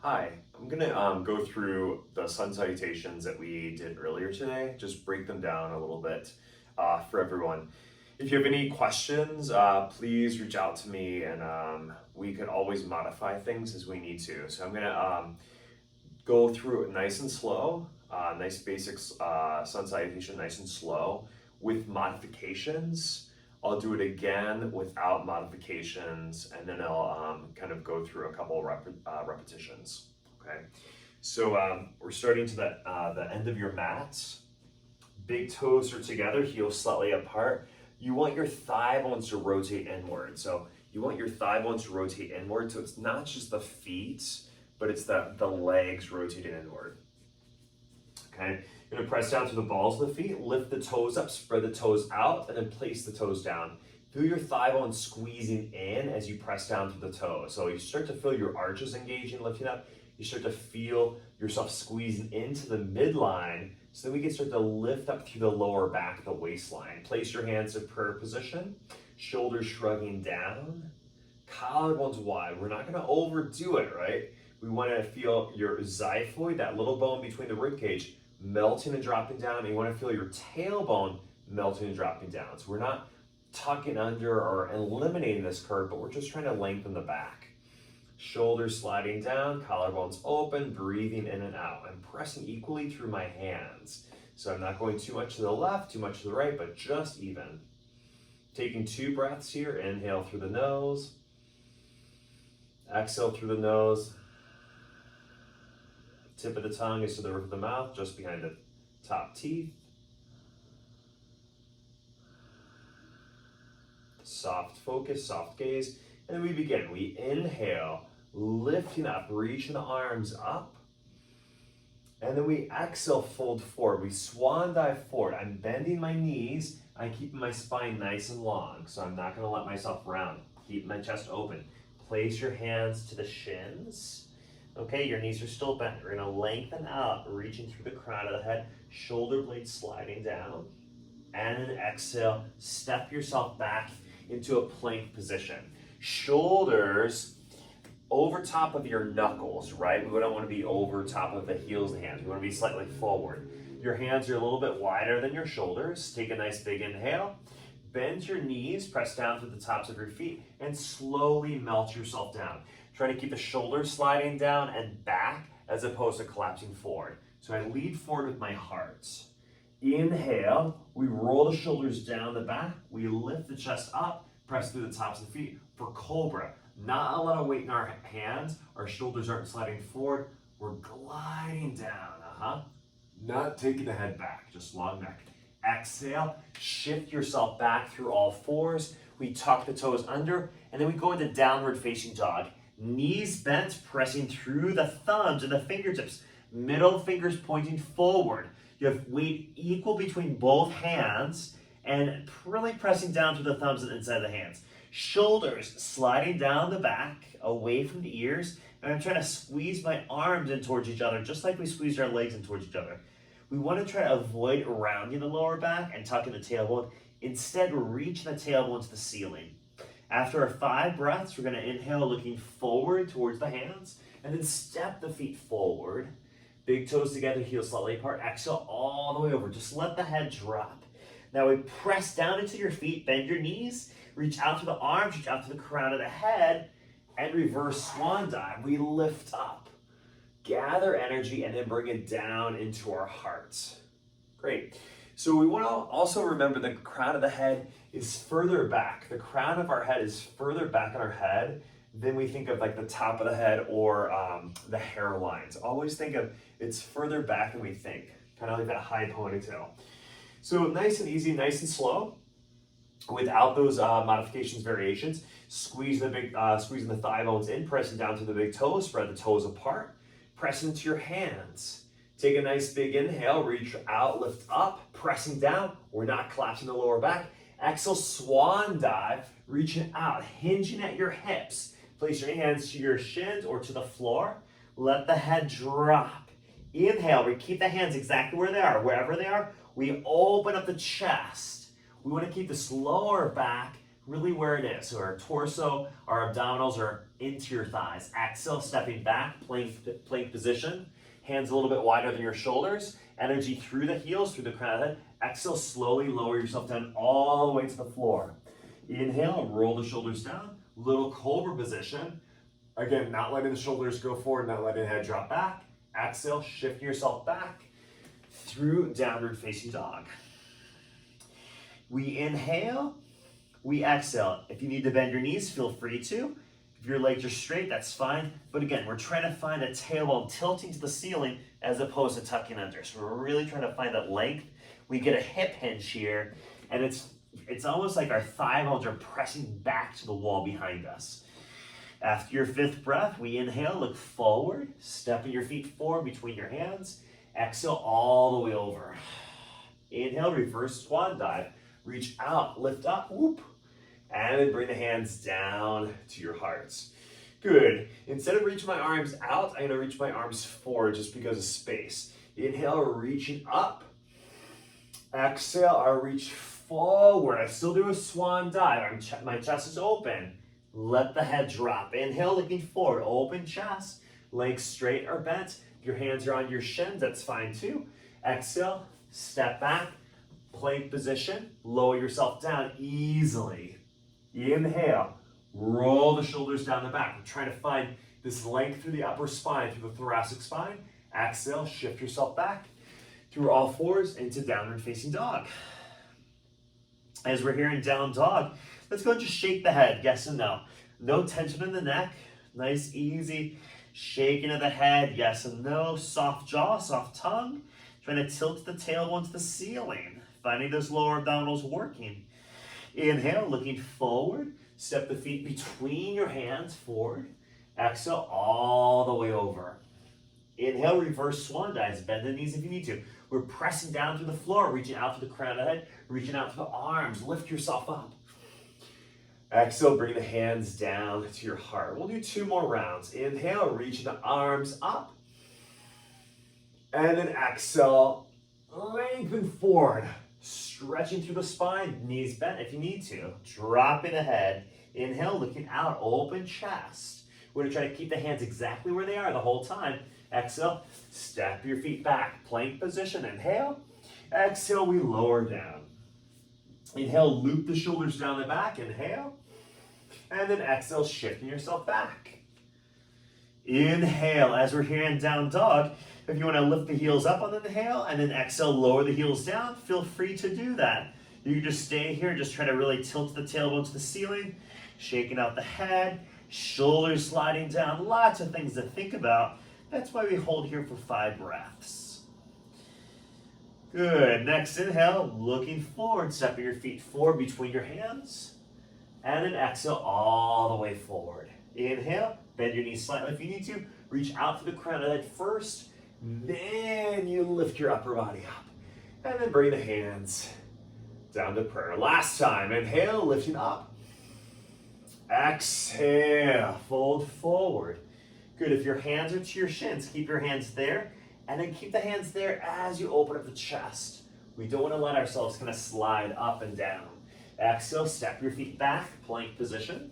Hi, I'm gonna go through the sun salutations that we did earlier today, just break them down a little bit for everyone. If you have any questions, please reach out to me and we could always modify things as we need to. So I'm gonna go through it nice and slow, nice basics sun salutation, nice and slow with modifications. I'll do it again without modifications, and then I'll kind of go through a couple repetitions. Okay, so we're starting to the end of your mat. Big toes are together, heels slightly apart. You want your thigh bones to rotate inward. So you want your thigh bones to rotate inward. So it's not just the feet, but it's the legs rotating inward. Okay, you're gonna press down to the balls of the feet, lift the toes up, spread the toes out, and then place the toes down. Feel your thigh bone squeezing in as you press down to the toes. So you start to feel your arches engaging, lifting up. You start to feel yourself squeezing into the midline, so then we can start to lift up through the lower back, the waistline. Place your hands in prayer position, shoulders shrugging down, collarbones wide. We're not gonna overdo it, right? We wanna feel your xiphoid, that little bone between the rib cage, melting and dropping down, and you want to feel your tailbone melting and dropping down. So we're not tucking under or eliminating this curve, but we're just trying to lengthen the back. Shoulders sliding down, collarbones open, breathing in and out. I'm pressing equally through my hands. So I'm not going too much to the left, too much to the right, but just even. Taking 2 breaths here, inhale through the nose, exhale through the nose. Tip of the tongue is to the roof of the mouth, just behind the top teeth. Soft focus, soft gaze. And then we begin. We inhale, lifting up, reaching the arms up. And then we exhale, fold forward. We swan dive forward. I'm bending my knees. I'm keeping my spine nice and long. So I'm not going to let myself round. Keep my chest open. Place your hands to the shins. Okay, your knees are still bent. We're gonna lengthen out, reaching through the crown of the head, shoulder blades sliding down. And then exhale, step yourself back into a plank position. Shoulders over top of your knuckles, right? We don't wanna be over top of the heels of the hands. We wanna be slightly forward. Your hands are a little bit wider than your shoulders. Take a nice big inhale. Bend your knees, press down to the tops of your feet, and slowly melt yourself down. Try to keep the shoulders sliding down and back as opposed to collapsing forward. So I lead forward with my heart. Inhale, we roll the shoulders down the back, we lift the chest up, press through the tops of the feet for Cobra. Not a lot of weight in our hands, our shoulders aren't sliding forward, we're gliding down, Not taking the head back, just long neck. Exhale, shift yourself back through all fours. We tuck the toes under, and then we go into downward facing dog. Knees bent, pressing through the thumbs and the fingertips. Middle fingers pointing forward. You have weight equal between both hands and really pressing down through the thumbs and inside the hands. Shoulders sliding down the back, away from the ears. And I'm trying to squeeze my arms in towards each other, just like we squeezed our legs in towards each other. We want to try to avoid rounding the lower back and tucking the tailbone. Instead, we're reaching the tailbone to the ceiling. After our 5 breaths, we're going to inhale looking forward towards the hands, and then step the feet forward. Big toes together, heels slightly apart. Exhale all the way over. Just let the head drop. Now we press down into your feet, bend your knees, reach out to the arms, reach out to the crown of the head, and reverse swan dive. We lift up, gather energy, and then bring it down into our hearts. Great. So we want to also remember the crown of the head is further back. The crown of our head is further back on our head than we think of like the top of the head or the hairlines. Always think of it's further back than we think, kind of like that high ponytail. So nice and easy, nice and slow, without those modifications, variations. Squeezing the thigh bones in, pressing down to the big toes, spread the toes apart, press into your hands. Take a nice big inhale, reach out, lift up, pressing down. We're not collapsing the lower back. Exhale, swan dive, reaching out, hinging at your hips. Place your hands to your shins or to the floor. Let the head drop. Inhale, we keep the hands exactly where they are. Wherever they are, we open up the chest. We want to keep this lower back really where it is. So our torso, our abdominals are into your thighs. Exhale, stepping back, plank position. Hands a little bit wider than your shoulders. Energy through the heels, through the crown of the head. Exhale, slowly lower yourself down all the way to the floor. Inhale, roll the shoulders down. Little cobra position. Again, not letting the shoulders go forward, not letting the head drop back. Exhale, shift yourself back through downward facing dog. We inhale, we exhale. If you need to bend your knees, feel free to. If your legs are straight, that's fine. But again, we're trying to find a tailbone tilting to the ceiling as opposed to tucking under. So we're really trying to find that length. We get a hip hinge here, and it's almost like our thigh bones are pressing back to the wall behind us. After your fifth breath, we inhale, look forward, stepping your feet forward between your hands. Exhale all the way over. Inhale, reverse swan dive. Reach out, lift up, whoop. And then bring the hands down to your hearts. Good. Instead of reaching my arms out, I'm going to reach my arms forward just because of space. Inhale, reaching up. Exhale, I reach forward. I still do a swan dive. My chest is open. Let the head drop. Inhale, looking forward. Open chest. Legs straight or bent. If your hands are on your shins, that's fine too. Exhale, step back. Plank position. Lower yourself down easily. Inhale. Roll the shoulders down the back. We're trying to find this length through the upper spine, through the thoracic spine. Exhale, shift yourself back through all fours into downward facing dog. As we're here in down dog, let's go and just shake the head, yes and no. No tension in the neck, nice, easy shaking of the head, yes and no. Soft jaw, soft tongue, trying to tilt the tailbone to the ceiling, finding those lower abdominals working. Inhale, looking forward, step the feet between your hands forward. Exhale, all the way over. Inhale, reverse swan dives, bend the knees if you need to. We're pressing down through the floor, reaching out to the crown of the head, reaching out to the arms, lift yourself up. Exhale, bring the hands down to your heart. We'll do 2 more rounds. Inhale, reaching the arms up. And then exhale, lengthen forward, stretching through the spine, knees bent if you need to. Dropping the head. Inhale, looking out, open chest. We're going to try to keep the hands exactly where they are the whole time. Exhale, step your feet back, plank position. Inhale. Exhale, we lower down. Inhale, loop the shoulders down the back. Inhale. And then exhale, shifting yourself back. Inhale, as we're here in down dog, if you want to lift the heels up on the inhale and then exhale, lower the heels down, feel free to do that. You can just stay here, just try to really tilt the tailbone to the ceiling, shaking out the head, shoulders sliding down, lots of things to think about. That's why we hold here for 5 breaths. Good. Next inhale, looking forward, stepping your feet forward between your hands. And then exhale all the way forward. Inhale, bend your knees slightly if you need to. Reach out to the crown of the head first. Then you lift your upper body up. And then bring the hands down to prayer. Last time, inhale, lifting up. Exhale, fold forward. Good, if your hands are to your shins, keep your hands there, and then keep the hands there as you open up the chest. We don't want to let ourselves kind of slide up and down. Exhale, step your feet back, plank position.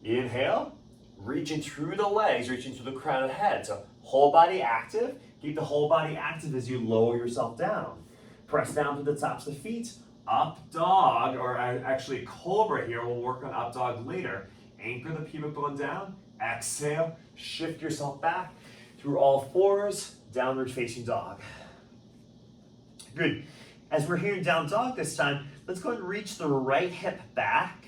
Inhale, reaching through the legs, reaching through the crown of the head. So whole body active, keep the whole body active as you lower yourself down. Press down to the tops of the feet, up dog, or actually cobra here, we'll work on up dog later. Anchor the pubic bone down. Exhale, shift yourself back through all fours, downward facing dog. Good. As we're here in down dog this time, let's go ahead and reach the right hip back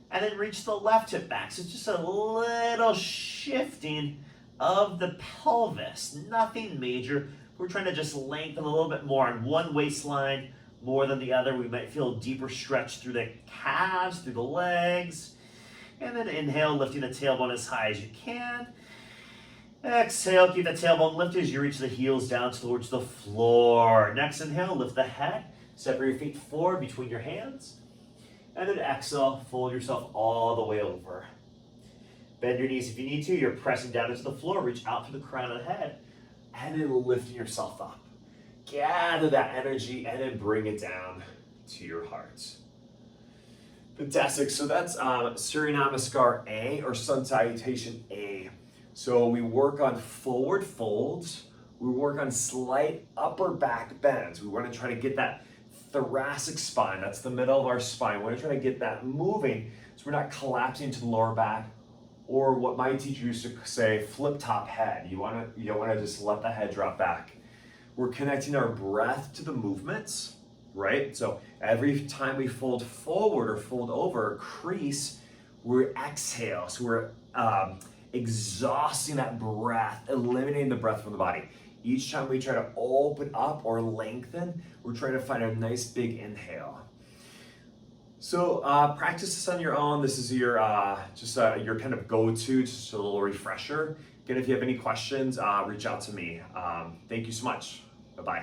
and then reach the left hip back. So just a little shifting of the pelvis, nothing major. We're trying to just lengthen a little bit more on one waistline more than the other. We might feel a deeper stretch through the calves, through the legs. And then inhale, lifting the tailbone as high as you can. Exhale, keep the tailbone lifted as you reach the heels down towards the floor. Next inhale, lift the head. Separate your feet forward between your hands. And then exhale, fold yourself all the way over. Bend your knees if you need to. You're pressing down into the floor. Reach out to the crown of the head. And then lifting yourself up. Gather that energy and then bring it down to your heart. Fantastic. So that's Surya Namaskar A or Sun Salutation A. So we work on forward folds. We work on slight upper back bends. We want to try to get that thoracic spine. That's the middle of our spine. We want to try to get that moving so we're not collapsing to the lower back, or what my teacher used to say, flip top head. You don't want to just let the head drop back. We're connecting our breath to the movements, right? So every time we fold forward or fold over, crease, we exhale. So we're exhausting that breath, eliminating the breath from the body. Each time we try to open up or lengthen, we're trying to find a nice big inhale. So practice this on your own. This is your your kind of go-to, just a little refresher. Again, if you have any questions, reach out to me. Thank you so much. Bye-bye.